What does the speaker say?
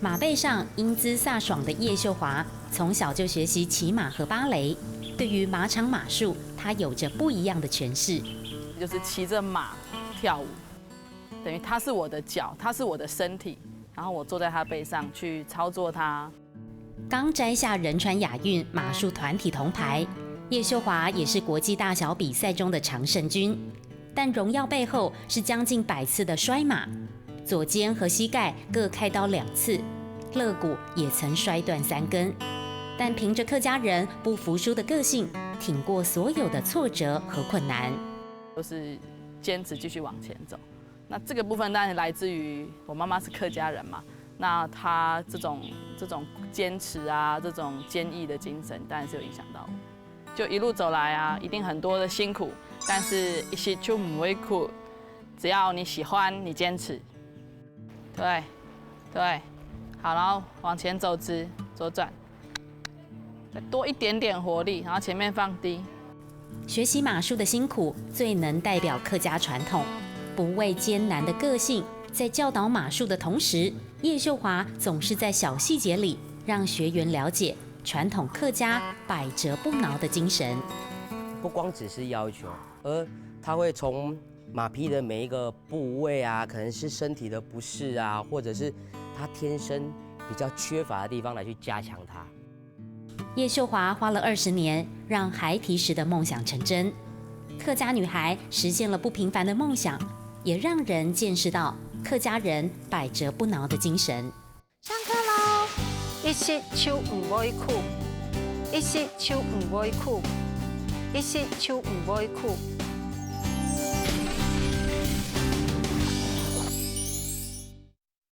马背上英姿飒爽的叶秀华，从小就学习骑马和芭蕾。对于马场马术，她有着不一样的诠释。就是骑着马跳舞，等于它是我的脚，它是我的身体，然后我坐在它背上去操作它。刚摘下仁川亚运马术团体铜牌，叶秀华也是国际大小比赛中的常胜军。但荣耀背后是将近100次的摔马，左肩和膝盖各开刀2次，肋骨也曾摔断3根。但凭着客家人不服输的个性，挺过所有的挫折和困难，就是坚持继续往前走。那这个部分当然来自于我妈妈是客家人嘛，那她这种坚持啊，这种坚毅的精神，当然是有影响到我。就一路走来啊，一定很多的辛苦，但是一些就不会苦，只要你喜欢，你坚持，对，好，然后往前走直，左转。再多一点点活力，然后前面放低。学习马术的辛苦，最能代表客家传统。不畏艰难的个性，在教导马术的同时，叶秀华总是在小细节里让学员了解传统客家百折不挠的精神。不光只是要求，而他会从马匹的每一个部位啊，可能是身体的不适啊，或者是他天生比较缺乏的地方来去加强它。叶秀华花了20年，让孩提时的梦想成真。客家女孩实现了不平凡的梦想，也让人见识到客家人百折不挠的精神。上课喽！一息手唔會苦，一息手唔會苦，一息手唔會苦。